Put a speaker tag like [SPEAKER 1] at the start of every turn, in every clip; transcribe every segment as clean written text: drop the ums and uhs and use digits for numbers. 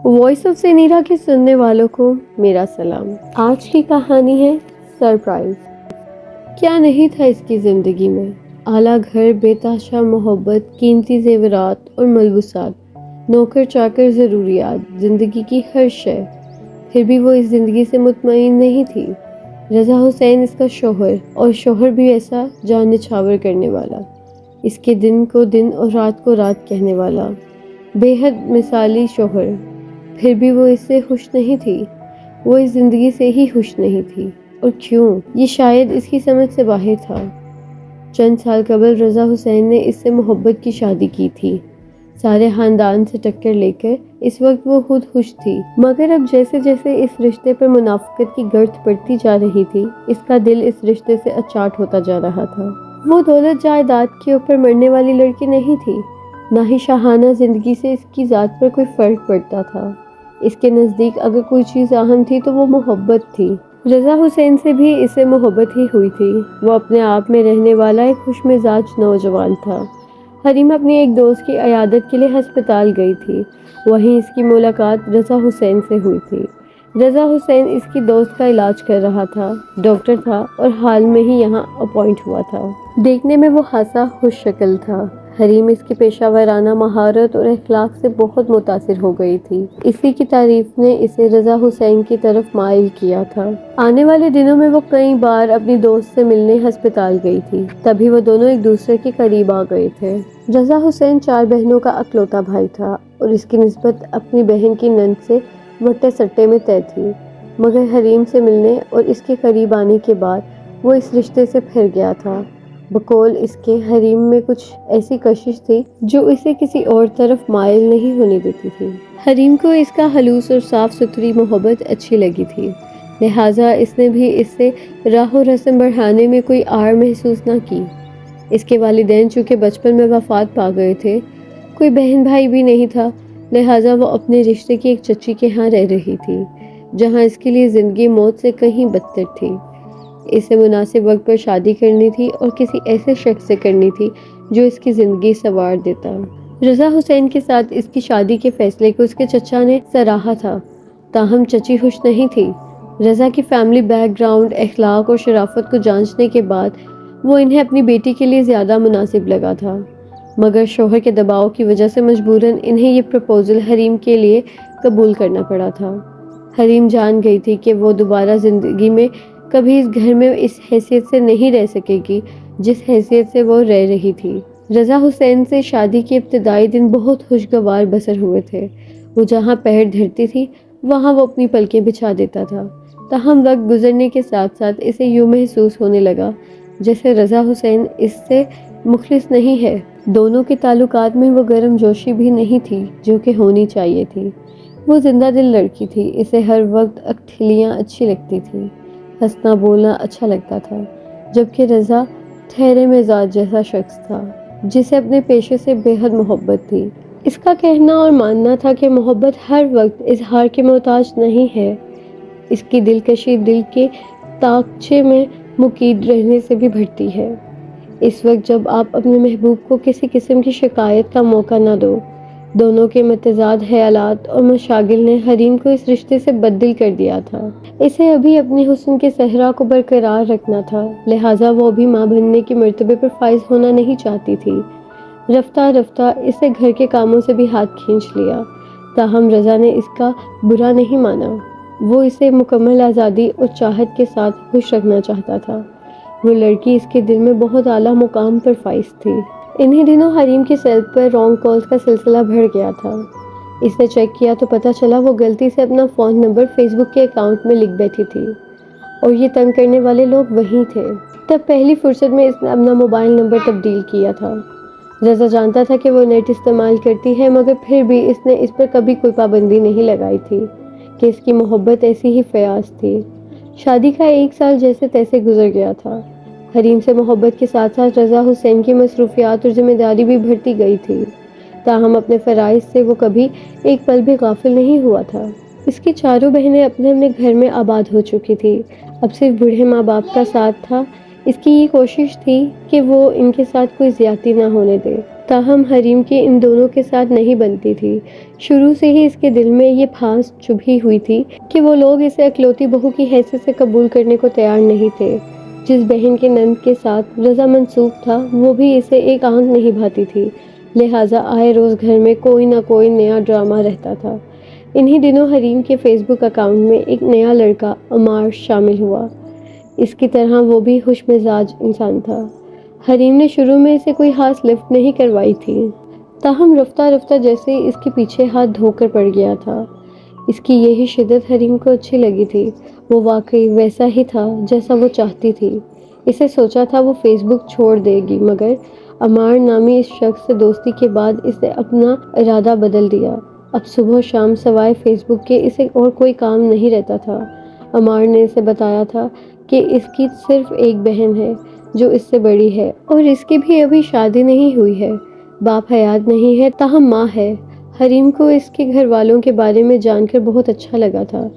[SPEAKER 1] Voice of سنیرا کے سننے والوں کو میرا سلام۔ آج کی کہانی ہے سرپرائز۔ کیا نہیں تھا اس کی زندگی میں؟ اعلیٰ گھر، بے تحاشا محبت، قیمتی زیورات اور ملبوسات، نوکر چاکر، ضروریات، زندگی کی ہر شے۔ پھر بھی وہ اس زندگی سے مطمئن نہیں تھی۔ رضا حسین اس کا شوہر، اور شوہر بھی ایسا جان نچھاور کرنے والا، اس کے دن کو دن اور رات کو رات کہنے والا، بے حد مثالی شوہر۔ پھر بھی وہ اس سے خوش نہیں تھی، وہ اس زندگی سے ہی خوش نہیں تھی۔ اور کیوں؟ یہ شاید اس کی سمجھ سے باہر تھا۔ چند سال قبل رضا حسین نے اس سے محبت کی شادی کی تھی، سارے خاندان سے ٹکر لے کر۔ اس وقت وہ خود خوش تھی، مگر اب جیسے جیسے اس رشتے پر منافقت کی گرد پڑتی جا رہی تھی، اس کا دل اس رشتے سے اچاٹ ہوتا جا رہا تھا۔ وہ دولت جائیداد کے اوپر مرنے والی لڑکی نہیں تھی، نہ ہی شاہانہ زندگی سے اس کی ذات پر کوئی فرق پڑتا تھا۔ اس کے نزدیک اگر کوئی چیز اہم تھی تو وہ محبت تھی۔ رضا حسین سے بھی اسے محبت ہی ہوئی تھی۔ وہ اپنے آپ میں رہنے والا ایک خوش مزاج نوجوان تھا۔ حریم اپنی ایک دوست کی عیادت کے لیے ہسپتال گئی تھی، وہیں اس کی ملاقات رضا حسین سے ہوئی تھی۔ رضا حسین اس کی دوست کا علاج کر رہا تھا، ڈاکٹر تھا اور حال میں ہی یہاں اپوائنٹ ہوا تھا۔ دیکھنے میں وہ خاصا خوش شکل تھا۔ حریم اس کی پیشہ ورانہ مہارت اور اخلاق سے بہت متاثر ہو گئی تھی۔ اسی کی تعریف نے اسے رضا حسین کی طرف مائل کیا تھا۔ آنے والے دنوں میں وہ کئی بار اپنی دوست سے ملنے ہسپتال گئی تھی، تبھی وہ دونوں ایک دوسرے کے قریب آ گئے تھے۔ رضا حسین 4 بہنوں کا اکلوتا بھائی تھا اور اس کی نسبت اپنی بہن کی نند سے وٹے سٹے میں طے تھی، مگر حریم سے ملنے اور اس کے قریب آنے کے بعد وہ اس رشتے سے پھر گیا تھا۔ بقول اس کے حریم میں کچھ ایسی کشش تھی جو اسے کسی اور طرف مائل نہیں ہونے دیتی تھی۔ حریم کو اس کا خلوص اور صاف ستھری محبت اچھی لگی تھی، لہٰذا اس نے بھی اس سے راہ و رسم بڑھانے میں کوئی آڑ محسوس نہ کی۔ اس کے والدین چونکہ بچپن میں وفات پا گئے تھے، کوئی بہن بھائی بھی نہیں تھا، لہٰذا وہ اپنے رشتے کی ایک چچی کے ہاں رہ رہی تھی، جہاں اس کے لیے زندگی موت سے کہیں بدتر تھی۔ اسے مناسب وقت پر شادی کرنی تھی اور کسی ایسے شخص سے کرنی تھی جو اس کی زندگی سنوار دیتا۔ رضا حسین کے ساتھ اس کی شادی کے فیصلے کو اس کے چچا نے سراہا تھا، تاہم چچی خوش نہیں تھی۔ رضا کی فیملی بیک گراؤنڈ، اخلاق اور شرافت کو جانچنے کے بعد وہ انہیں اپنی بیٹی کے لیے زیادہ مناسب لگا تھا، مگر شوہر کے دباؤ کی وجہ سے مجبوراً انہیں یہ پروپوزل حریم کے لیے قبول کرنا پڑا تھا۔ حریم جان گئی تھی کہ وہ دوبارہ زندگی میں کبھی اس گھر میں اس حیثیت سے نہیں رہ سکے گی جس حیثیت سے وہ رہ رہی تھی۔ رضا حسین سے شادی کے ابتدائی دن بہت خوشگوار بسر ہوئے تھے۔ وہ جہاں پیر دھرتی تھی وہاں وہ اپنی پلکیں بچھا دیتا تھا، تاہم وقت گزرنے کے ساتھ ساتھ اسے یوں محسوس ہونے لگا جیسے رضا حسین اس سے مخلص نہیں ہے۔ دونوں کے تعلقات میں وہ گرم جوشی بھی نہیں تھی جو کہ ہونی چاہیے تھی۔ وہ زندہ دل لڑکی تھی، اسے ہر وقت اکٹھلیاں اچھی لگتی تھی، ہنسنا بولنا اچھا لگتا تھا، جبکہ رضا ٹھہرے مزاج جیسا شخص تھا جسے اپنے پیشے سے بے حد محبت تھی۔ اس کا کہنا اور ماننا تھا کہ محبت ہر وقت اظہار کے محتاج نہیں ہے، اس کی دلکشی دل کے طاقچے میں مقید رہنے سے بھی بڑھتی ہے۔ اس وقت جب آپ اپنے محبوب کو کسی قسم کی شکایت کا موقع نہ دو۔ دونوں کے متضاد خیالات اور مشاغل نے حریم کو اس رشتے سے بددل کر دیا تھا۔ اسے ابھی اپنے حسن کے صحرا کو برقرار رکھنا تھا، لہٰذا وہ ابھی ماں بننے کے مرتبے پر فائز ہونا نہیں چاہتی تھی۔ رفتہ رفتہ اسے گھر کے کاموں سے بھی ہاتھ کھینچ لیا، تاہم رضا نے اس کا برا نہیں مانا۔ وہ اسے مکمل آزادی اور چاہت کے ساتھ خوش رکھنا چاہتا تھا۔ وہ لڑکی اس کے دل میں بہت اعلیٰ مقام پر فائز تھی۔ انہی دنوں حریم کی سیل پر رانگ کالز کا سلسلہ بڑھ گیا تھا۔ اس نے چیک کیا تو پتہ چلا وہ غلطی سے اپنا فون نمبر فیس بک کے اکاؤنٹ میں لکھ بیٹھی تھی اور یہ تنگ کرنے والے لوگ وہی تھے۔ تب پہلی فرصت میں اس نے اپنا موبائل نمبر تبدیل کیا تھا۔ رضا جانتا تھا کہ وہ نیٹ استعمال کرتی ہے، مگر پھر بھی اس نے اس پر کبھی کوئی پابندی نہیں لگائی تھی کہ اس کی محبت ایسی ہی فیاض تھی۔ شادی کا 1 سال جیسے تیسے گزر گیا تھا۔ حریم سے محبت کے ساتھ ساتھ رضا حسین کی مصروفیات اور ذمہ داری بھی بڑھتی گئی تھی، تاہم اپنے فرائض سے وہ کبھی ایک پل بھی غافل نہیں ہوا تھا۔ اس کی چاروں بہنیں اپنے اپنے گھر میں آباد ہو چکی تھی، اب صرف بوڑھے ماں باپ کا ساتھ تھا۔ اس کی یہ کوشش تھی کہ وہ ان کے ساتھ کوئی زیادتی نہ ہونے دے۔ تاہم حریم کی ان دونوں کے ساتھ نہیں بنتی تھی۔ شروع سے ہی اس کے دل میں یہ پھانس چبھی ہوئی تھی کہ وہ لوگ اسے اکلوتی بہو کی حیثیت سے قبول کرنے کو تیار نہیں تھے۔ جس بہن کے نند کے ساتھ رضا منسوب تھا وہ بھی اسے ایک آنکھ نہیں بھاتی تھی، لہٰذا آئے روز گھر میں کوئی نہ کوئی نیا ڈرامہ رہتا تھا۔ انہی دنوں حریم کے فیس بک اکاؤنٹ میں ایک نیا لڑکا عمار شامل ہوا۔ اس کی طرح وہ بھی خوش مزاج انسان تھا۔ حریم نے شروع میں اسے کوئی خاص لفٹ نہیں کروائی تھی، تاہم رفتہ رفتہ جیسے اس کے پیچھے ہاتھ دھو کر پڑ گیا تھا۔ اس کی یہی شدت حریم کو اچھی لگی تھی۔ وہ واقعی ویسا ہی تھا جیسا وہ چاہتی تھی۔ اسے سوچا تھا وہ فیس بک چھوڑ دے گی، مگر عمار نامی اس شخص سے دوستی کے بعد اس نے اپنا ارادہ بدل دیا۔ اب صبح و شام سوائے فیس بک کے اسے اور کوئی کام نہیں رہتا تھا۔ عمار نے اسے بتایا تھا کہ اس کی صرف ایک بہن ہے جو اس سے بڑی ہے اور اس کی بھی ابھی شادی نہیں ہوئی ہے۔ باپ حیات نہیں ہے تاہم ماں ہے۔ حریم کو اس کے گھر والوں کے بارے میں جان کر بہت اچھا لگا تھا۔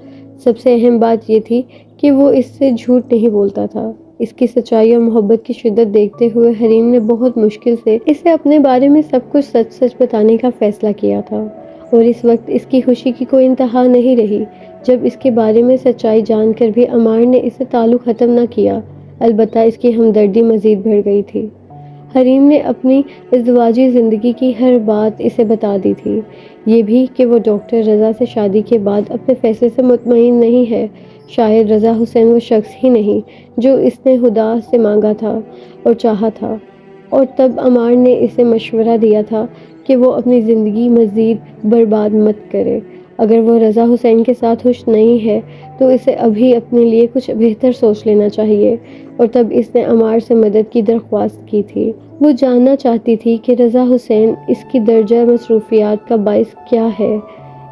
[SPEAKER 1] سب سے اہم بات یہ تھی کہ وہ اس سے جھوٹ نہیں بولتا تھا۔ اس کی سچائی اور محبت کی شدت دیکھتے ہوئے حریم نے بہت مشکل سے اسے اپنے بارے میں سب کچھ سچ سچ بتانے کا فیصلہ کیا تھا، اور اس وقت اس کی خوشی کی کوئی انتہا نہیں رہی جب اس کے بارے میں سچائی جان کر بھی عمار نے اسے تعلق ختم نہ کیا، البتہ اس کی ہمدردی مزید بڑھ گئی تھی۔ حریم نے اپنی ازدواجی زندگی کی ہر بات اسے بتا دی تھی، یہ بھی کہ وہ ڈاکٹر رضا سے شادی کے بعد اپنے فیصلے سے مطمئن نہیں ہے۔ شاید رضا حسین وہ شخص ہی نہیں جو اس نے خدا سے مانگا تھا اور چاہا تھا، اور تب عمار نے اسے مشورہ دیا تھا کہ وہ اپنی زندگی مزید برباد مت کرے۔ اگر وہ رضا حسین کے ساتھ خوش نہیں ہے تو اسے ابھی اپنے لیے کچھ بہتر سوچ لینا چاہیے، اور تب اس نے عمار سے مدد کی درخواست کی تھی۔ وہ جاننا چاہتی تھی کہ رضا حسین اس کی درجہ مصروفیات کا باعث کیا ہے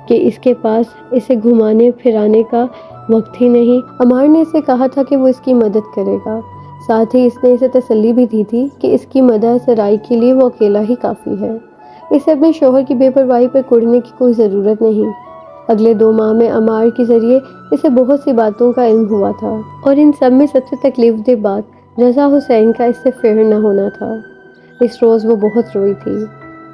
[SPEAKER 1] کہ اس کے پاس اسے گھمانے پھرانے کا وقت ہی نہیں۔ عمار نے اسے کہا تھا کہ وہ اس کی مدد کرے گا، ساتھ ہی اس نے اسے تسلی بھی دی تھی کہ اس کی مدد سرائی کے لیے وہ اکیلا ہی کافی ہے، اسے اپنے شوہر کی بے پرواہی پر کوڑنے کی کوئی ضرورت نہیں۔ اگلے 2 ماہ میں عمار کے ذریعے اسے بہت سی باتوں کا علم ہوا تھا، اور ان سب میں سب سے تکلیف دہ بات رضا حسین کا اس سے فیئر نہ ہونا تھا۔ اس روز وہ بہت روئی تھی،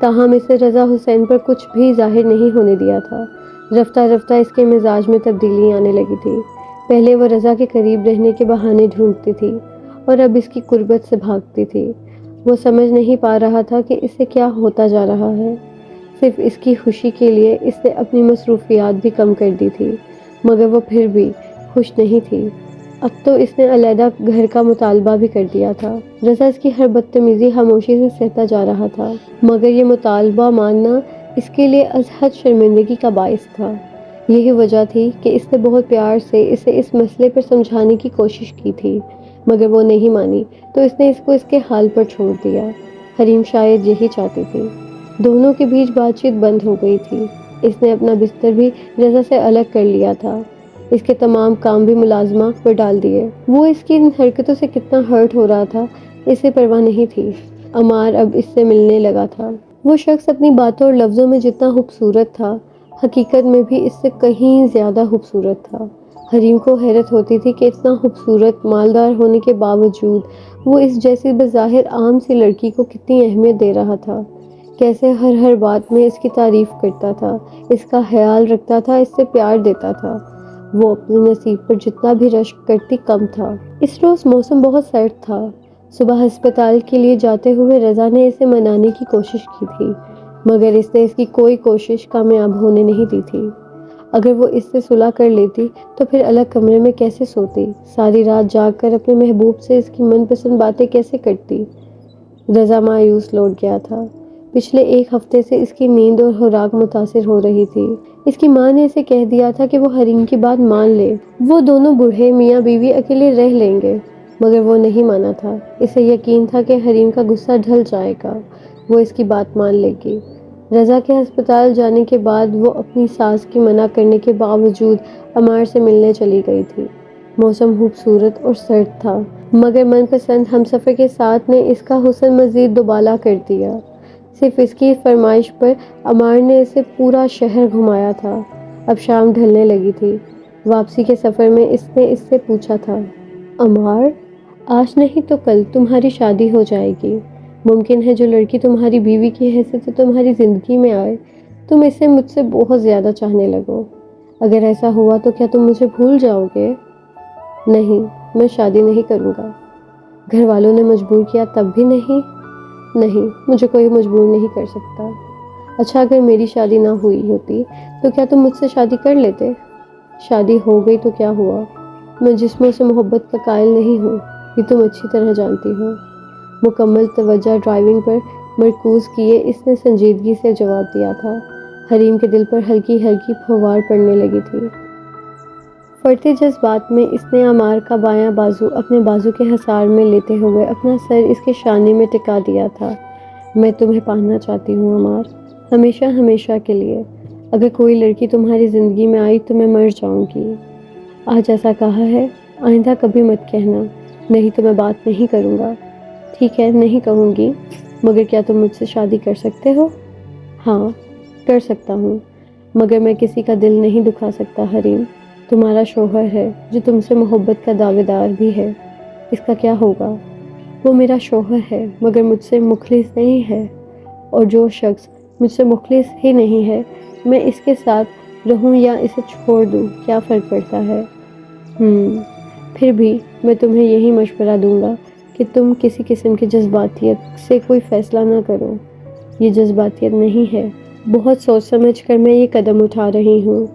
[SPEAKER 1] تاہم اسے رضا حسین پر کچھ بھی ظاہر نہیں ہونے دیا تھا۔ رفتہ رفتہ اس کے مزاج میں تبدیلی آنے لگی تھی۔ پہلے وہ رضا کے قریب رہنے کے بہانے ڈھونڈتی تھی، اور اب اس کی قربت سے بھاگتی تھی۔ وہ سمجھ نہیں پا رہا تھا کہ اس سے کیا ہوتا جا رہا ہے۔ صرف اس کی خوشی کے لیے اس نے اپنی مصروفیات بھی کم کر دی تھی، مگر وہ پھر بھی خوش نہیں تھی۔ اب تو اس نے علیحدہ گھر کا مطالبہ بھی کر دیا تھا۔ رضا اس کی ہر بدتمیزی خاموشی سے سہتا جا رہا تھا، مگر یہ مطالبہ ماننا اس کے لیے از حد شرمندگی کا باعث تھا۔ یہی وجہ تھی کہ اس نے بہت پیار سے اسے اس مسئلے پر سمجھانے کی کوشش کی تھی، مگر وہ نہیں مانی تو اس نے اس کو اس کے حال پر چھوڑ دیا۔ حریم شاید یہی چاہتی تھی۔ دونوں کے بیچ بات چیت بند ہو گئی تھی۔ اس نے اپنا بستر بھی رضا سے الگ کر لیا تھا، اس کے تمام کام بھی ملازمہ پر ڈال دیے۔ وہ اس کی ان حرکتوں سے کتنا ہرٹ ہو رہا تھا اسے پرواہ نہیں تھی۔ عمار اب اس سے ملنے لگا تھا۔ وہ شخص اپنی باتوں اور لفظوں میں جتنا خوبصورت تھا، حقیقت میں بھی اس سے کہیں زیادہ خوبصورت تھا۔ حریم کو حیرت ہوتی تھی کہ اتنا خوبصورت مالدار ہونے کے باوجود وہ اس جیسی بظاہر عام سی لڑکی کو کتنی اہمیت دے رہا تھا، کیسے ہر بات میں اس کی تعریف کرتا تھا، اس کا خیال رکھتا تھا، اس سے پیار دیتا تھا۔ وہ اپنے نصیب پر جتنا بھی رشک کرتی کم تھا۔ اس روز موسم بہت سرد تھا۔ صبح ہسپتال کے لیے جاتے ہوئے رضا نے اسے منانے کی کوشش کی تھی، مگر اس نے اس کی کوئی کوشش کامیاب ہونے نہیں دی تھی۔ اگر وہ اس سے صلح کر لیتی تو پھر الگ کمرے میں کیسے سوتی، ساری رات جاگ کر اپنے محبوب سے اس کی من پسند باتیں کیسے کرتی۔ رضا مایوس لوٹ گیا تھا۔ پچھلے 1 ہفتے سے اس کی نیند اور خوراک متاثر ہو رہی تھی۔ اس کی ماں نے اسے کہہ دیا تھا کہ وہ حریم کی بات مان لے، وہ دونوں بوڑھے میاں بیوی اکیلے رہ لیں گے، مگر وہ نہیں مانا تھا۔ اسے یقین تھا کہ حریم کا غصہ ڈھل جائے گا، وہ اس کی بات مان لے گی۔ رضا کے ہسپتال جانے کے بعد وہ اپنی ساس کی منع کرنے کے باوجود عمار سے ملنے چلی گئی تھی۔ موسم خوبصورت اور سرد تھا، مگر من پسند ہمسفر کے ساتھ نے اس کا حسن مزید دوبالا کر دیا۔ صرف اس کی فرمائش پر عمار نے اسے پورا شہر گھمایا تھا۔ اب شام ڈھلنے لگی تھی۔ واپسی کے سفر میں اس نے اس سے پوچھا تھا، عمار، آج نہیں تو کل تمہاری شادی ہو جائے گی، ممکن ہے جو لڑکی تمہاری بیوی کی حیثیت سے تمہاری زندگی میں آئے تم اسے مجھ سے بہت زیادہ چاہنے لگو۔ اگر ایسا ہوا تو کیا تم مجھے بھول جاؤ گے؟ نہیں، میں شادی نہیں کروں گا۔ گھر والوں نے مجبور کیا تب بھی نہیں؟ نہیں، مجھے کوئی مجبور نہیں کر سکتا۔ اچھا، اگر میری شادی نہ ہوئی ہوتی تو کیا تم مجھ سے شادی کر لیتے؟ شادی ہو گئی تو کیا ہوا؟ میں جسموں سے محبت کا قائل نہیں ہوں، یہ تم اچھی طرح جانتی ہو۔ مکمل توجہ ڈرائیونگ پر مرکوز کیے اس نے سنجیدگی سے جواب دیا تھا۔ حریم کے دل پر ہلکی ہلکی پھوار پڑنے لگی تھی۔ پڑتے جذبات میں اس نے عمار کا بایاں بازو اپنے بازو کے حصار میں لیتے ہوئے اپنا سر اس کے شانے میں ٹکا دیا تھا۔ میں تمہیں پانا چاہتی ہوں عمار، ہمیشہ ہمیشہ کے لیے۔ اگر کوئی لڑکی تمہاری زندگی میں آئی تو میں مر جاؤں گی۔ آج ایسا کہا ہے، آئندہ کبھی مت کہنا، نہیں تو میں بات نہیں کروں گا۔ ٹھیک ہے، نہیں کہوں گی، مگر کیا تم مجھ سے شادی کر سکتے ہو؟ ہاں، کر سکتا ہوں، مگر میں کسی کا دل نہیں دکھا سکتا حریم۔ تمہارا شوہر ہے جو تم سے محبت کا دعوے دار بھی ہے، اس کا کیا ہوگا؟ وہ میرا شوہر ہے مگر مجھ سے مخلص نہیں ہے، اور جو شخص مجھ سے مخلص ہی نہیں ہے میں اس کے ساتھ رہوں یا اسے چھوڑ دوں کیا فرق پڑتا ہے؟ پھر بھی میں تمہیں یہی مشورہ دوں گا کہ تم کسی قسم کی جذباتیت سے کوئی فیصلہ نہ کرو۔ یہ جذباتیت نہیں ہے، بہت سوچ سمجھ کر میں یہ قدم اٹھا رہی ہوں۔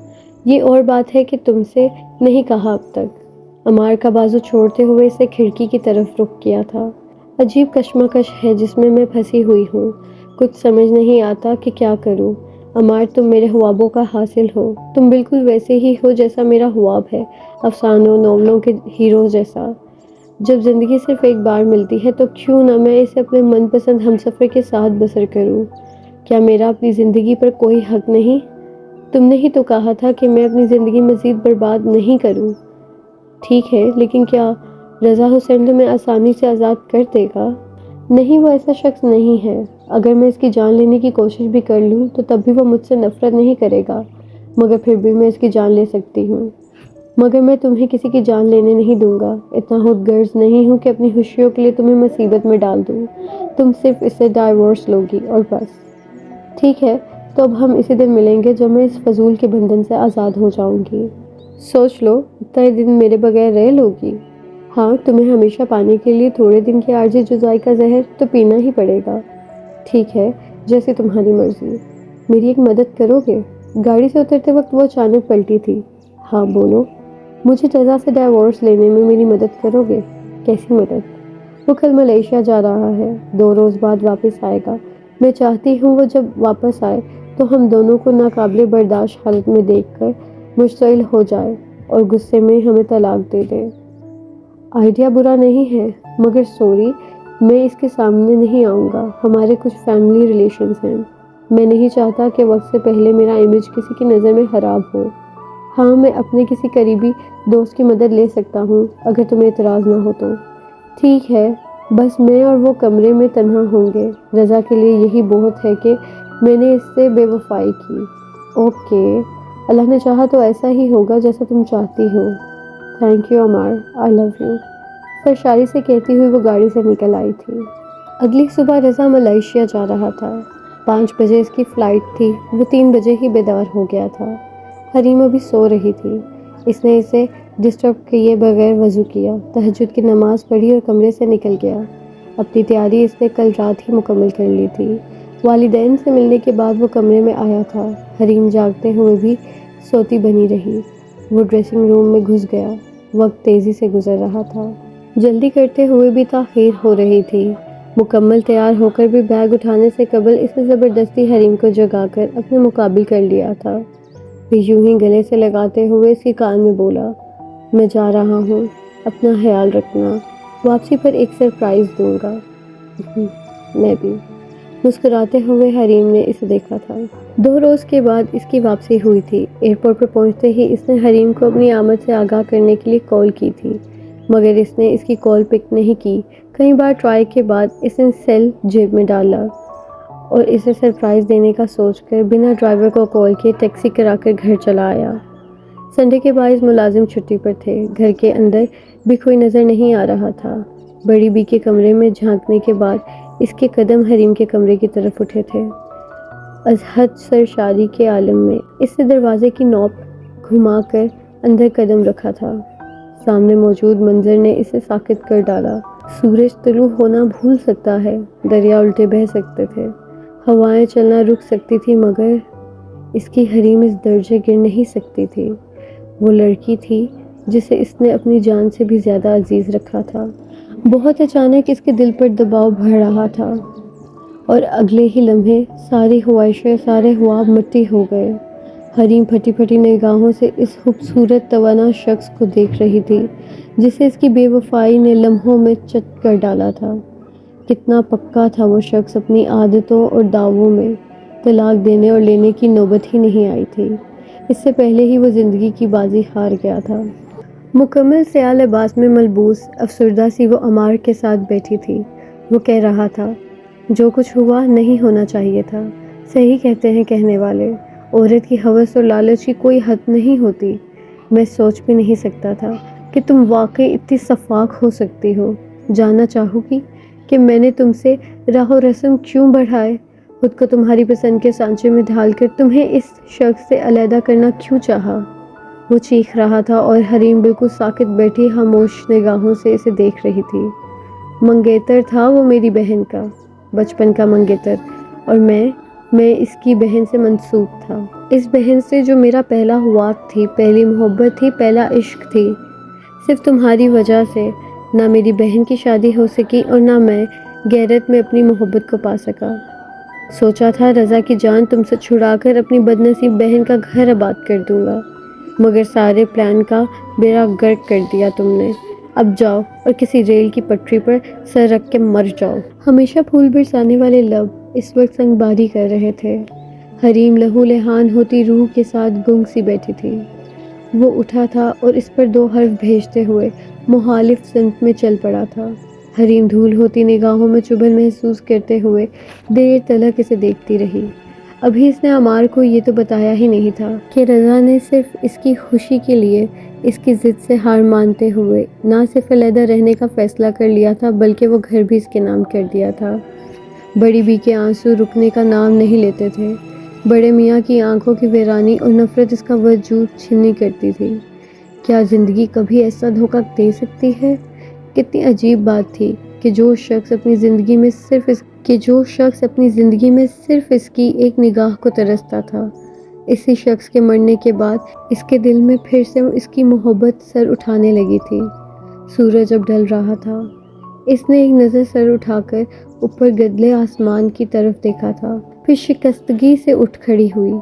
[SPEAKER 1] یہ اور بات ہے کہ تم سے نہیں کہا اب تک۔ عمار کا بازو چھوڑتے ہوئے اسے کھڑکی کی طرف رخ کیا تھا۔ عجیب کشمکش ہے جس میں پھنسی ہوئی ہوں، کچھ سمجھ نہیں آتا کہ کیا کروں۔ عمار، تم میرے خوابوں کا حاصل ہو، تم بالکل ویسے ہی ہو جیسا میرا خواب ہے، افسانوں ناولوں کے ہیرو جیسا۔ جب زندگی صرف ایک بار ملتی ہے تو کیوں نہ میں اسے اپنے من پسند ہمسفر کے ساتھ بسر کروں؟ کیا میرا اپنی زندگی پر کوئی حق نہیں؟ تم نے ہی تو کہا تھا کہ میں اپنی زندگی مزید برباد نہیں کروں۔ ٹھیک ہے، لیکن کیا رضا حسین تمہیں آسانی سے آزاد کر دے گا؟ نہیں، وہ ایسا شخص نہیں ہے۔ اگر میں اس کی جان لینے کی کوشش بھی کر لوں تو تب بھی وہ مجھ سے نفرت نہیں کرے گا، مگر پھر بھی میں اس کی جان لے سکتی ہوں۔ مگر میں تمہیں کسی کی جان لینے نہیں دوں گا، اتنا خود غرض نہیں ہوں کہ اپنی خوشیوں کے لیے تمہیں مصیبت میں ڈال دوں۔ تم صرف اس سے ڈائیورس لوگی اور بس۔ ٹھیک ہے، تو اب ہم اسی دن ملیں گے جب میں اس فضول کے بندھن سے آزاد ہو جاؤں گی۔ سوچ لو، اتنے دن میرے بغیر رہ لوگی؟ ہاں، تمہیں ہمیشہ پانے کے لیے تھوڑے دن کی عارضی جدائی کا زہر تو پینا ہی پڑے گا۔ ٹھیک ہے، جیسے تمہاری مرضی۔ میری ایک مدد کرو گے؟ گاڑی سے اترتے وقت وہ اچانک پلٹی تھی۔ ہاں بولو۔ مجھے رضا سے ڈائیورس لینے میں میری مدد کرو گے؟ کیسی مدد؟ وہ کل ملیشیا جا رہا ہے، 2 روز بعد واپس آئے گا۔ میں چاہتی ہوں وہ جب واپس آئے تو ہم دونوں کو ناقابل برداشت حالت میں دیکھ کر مشتعل ہو جائے اور غصے میں ہمیں طلاق دے دے۔ آئیڈیا برا نہیں ہے، مگر سوری، میں اس کے سامنے نہیں آؤں گا۔ ہمارے کچھ فیملی ریلیشنز ہیں، میں نہیں چاہتا کہ وقت سے پہلے میرا امیج کسی کی نظر میں خراب ہو۔ ہاں، میں اپنے کسی قریبی دوست کی مدد لے سکتا ہوں اگر تمہیں اعتراض نہ ہو تو۔ ٹھیک ہے، بس میں اور وہ کمرے میں تنہا ہوں گے۔ رضا کے لیے یہی بہت ہے کہ میں نے اس سے بے وفائی کی۔ اوکے، اللہ نے چاہا تو ایسا ہی ہوگا جیسا تم چاہتی ہو۔ Thank you Ammar, I love you, سرشاری سے کہتی ہوئی وہ گاڑی سے نکل آئی تھی۔ اگلی صبح رضا ملیشیا جا رہا تھا۔ 5 بجے اس کی فلائٹ تھی، وہ 3 بجے ہی بیدار ہو گیا تھا۔ حریم ابھی سو رہی تھی۔ اس نے اسے ڈسٹرب کیے بغیر وضو کیا، تہجد کی نماز پڑھی اور کمرے سے نکل گیا۔ اپنی تیاری اس نے کل رات ہی مکمل کر لی تھی۔ والدین سے ملنے کے بعد وہ کمرے میں آیا تھا۔ حریم جاگتے ہوئے بھی سوتی بنی رہی۔ وہ ڈریسنگ روم میں گھس گیا۔ وقت تیزی سے گزر رہا تھا۔ جلدی کرتے ہوئے بھی تاخیر ہو رہی تھی۔ مکمل تیار ہو کر بھی بیگ اٹھانے سے قبل اس نے زبردستی حریم کو جگا کر اپنے مقابل کر لیا تھا۔ وہ یوں ہی گلے سے لگاتے ہوئے اس کے کان میں بولا، میں جا رہا ہوں، اپنا خیال رکھنا، واپسی پر ایک سرپرائز دوں گا۔ میں بھی۔ مسکراتے ہوئے حریم نے اسے دیکھا تھا۔ 2 روز کے بعد اس کی واپسی ہوئی تھی۔ ایئرپورٹ پر پہنچتے ہی اس نے حریم کو اپنی آمد سے آگاہ کرنے کے لیے کال کی تھی، مگر اس نے اس کی کال پک نہیں کی۔ کئی بار ٹرائی کے بعد اس نے سیل جیب میں ڈالا اور اسے سرپرائز دینے کا سوچ کر بنا ڈرائیور کو کال کیے ٹیکسی کرا کر گھر چلا آیا۔ سنڈے کے باعث ملازم چھٹی پر تھے۔ گھر کے اندر بھی کوئی نظر نہیں آ رہا تھا۔ بڑی بی کے کمرے میں جھانکنے کے بعد اس کے قدم حریم کے کمرے کی طرف اٹھے تھے، ازحد سر شادی کے عالم میں۔ اس نے دروازے کی نوب گھما کر اندر قدم رکھا تھا۔ سامنے موجود منظر نے اسے ساکت کر ڈالا۔ سورج طلوع ہونا بھول سکتا ہے، دریا الٹے بہہ سکتے تھے، ہوائیں چلنا رک سکتی تھی، مگر اس کی حریم اس درجے گر نہیں سکتی تھی۔ وہ لڑکی تھی جسے اس نے اپنی جان سے بھی زیادہ عزیز رکھا تھا۔ بہت اچانک اس کے دل پر دباؤ بڑھ رہا تھا اور اگلے ہی لمحے ساری خواہشیں، سارے خواب مٹی ہو گئے۔ حریم پھٹی پھٹی نگاہوں سے اس خوبصورت توانا شخص کو دیکھ رہی تھی جسے اس کی بے وفائی نے لمحوں میں چت کر ڈالا تھا۔ کتنا پکا تھا وہ شخص اپنی عادتوں اور دعووں میں، طلاق دینے اور لینے کی نوبت ہی نہیں آئی تھی، اس سے پہلے ہی وہ زندگی کی بازی ہار گیا تھا۔ مکمل سیاہ لباس میں ملبوس، افسردہ سی وہ عمار کے ساتھ بیٹھی تھی۔ وہ کہہ رہا تھا، جو کچھ ہوا نہیں ہونا چاہیے تھا۔ صحیح کہتے ہیں کہنے والے، عورت کی ہوس اور لالچ کی کوئی حد نہیں ہوتی۔ میں سوچ بھی نہیں سکتا تھا کہ تم واقعی اتنی شفاق ہو سکتی ہو۔ جاننا چاہو گی کہ میں نے تم سے راہ و رسم کیوں بڑھائے، خود کو تمہاری پسند کے سانچے میں ڈھال کر تمہیں اس شخص سے علیحدہ کرنا کیوں چاہا؟ وہ چیخ رہا تھا اور حریم بالکل ساکت بیٹھی خاموش نگاہوں سے اسے دیکھ رہی تھی۔ منگیتر تھا وہ میری بہن کا، بچپن کا منگیتر، اور میں اس کی بہن سے منسوب تھا۔ اس بہن سے جو میرا پہلا خواب تھی، پہلی محبت تھی، پہلا عشق تھی۔ صرف تمہاری وجہ سے نہ میری بہن کی شادی ہو سکی اور نہ میں غیرت میں اپنی محبت کو پا سکا۔ سوچا تھا رضا کی جان تم سے چھڑا کر اپنی بدنصیب بہن کا گھر آباد کر دوں گا، مگر سارے پلان کا بیڑا غرق کر دیا تم نے۔ اب جاؤ اور کسی ریل کی پٹری پر سر رکھ کے مر جاؤ۔ ہمیشہ پھول برسانے والے لب اس وقت سنگ باری کر رہے تھے۔ حریم لہو لہان ہوتی روح کے ساتھ گنگ سی بیٹھی تھی۔ وہ اٹھا تھا اور اس پر 2 حرف بھیجتے ہوئے مخالف سمت میں چل پڑا تھا۔ حریم دھول ہوتی نگاہوں میں چبھن محسوس کرتے ہوئے دیر تلک اسے دیکھتی رہی۔ ابھی اس نے عمار کو یہ تو بتایا ہی نہیں تھا کہ رضا نے صرف اس کی خوشی کے لیے اس کی ضد سے ہار مانتے ہوئے نہ صرف علیحدہ رہنے کا فیصلہ کر لیا تھا بلکہ وہ گھر بھی اس کے نام کر دیا تھا۔ بڑی بی کے آنسو رکنے کا نام نہیں لیتے تھے۔ بڑے میاں کی آنکھوں کی ویرانی اور نفرت اس کا وجود چھلنی کرتی تھی۔ کیا زندگی کبھی ایسا دھوکہ دے سکتی ہے؟ کتنی عجیب بات تھی کہ جو شخص اپنی زندگی میں صرف اس کی ایک نگاہ کو ترستا تھا، اسی شخص کے مرنے کے بعد اس کے دل میں پھر سے اس کی محبت سر اٹھانے لگی تھی۔ سورج اب ڈھل رہا تھا۔ اس نے ایک نظر سر اٹھا کر اوپر گدلے آسمان کی طرف دیکھا تھا، پھر شکستگی سے اٹھ کھڑی ہوئی۔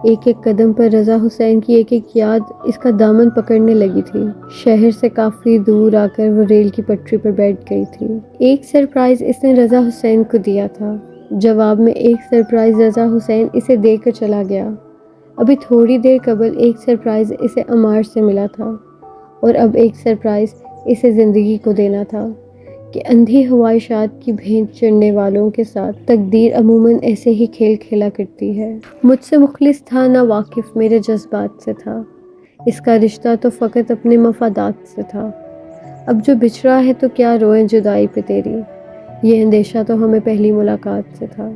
[SPEAKER 1] ایک ایک قدم پر رضا حسین کی ایک ایک یاد اس کا دامن پکڑنے لگی تھی۔ شہر سے کافی دور آ کر وہ ریل کی پٹری پر بیٹھ گئی تھی۔ ایک سرپرائز اس نے رضا حسین کو دیا تھا، جواب میں ایک سرپرائز رضا حسین اسے دے کر چلا گیا۔ ابھی تھوڑی دیر قبل ایک سرپرائز اسے عمار سے ملا تھا اور اب ایک سرپرائز اسے زندگی کو دینا تھا کہ اندھی خواہشات کی بھینٹ چڑھنے والوں کے ساتھ تقدیر عموماً ایسے ہی کھیل کھیلا کرتی ہے۔ مجھ سے مخلص تھا نہ واقف میرے جذبات سے تھا، اس کا رشتہ تو فقط اپنے مفادات سے تھا۔ اب جو بچھڑا ہے تو کیا روئیں جدائی پہ تیری، یہ اندیشہ تو ہمیں پہلی ملاقات سے تھا۔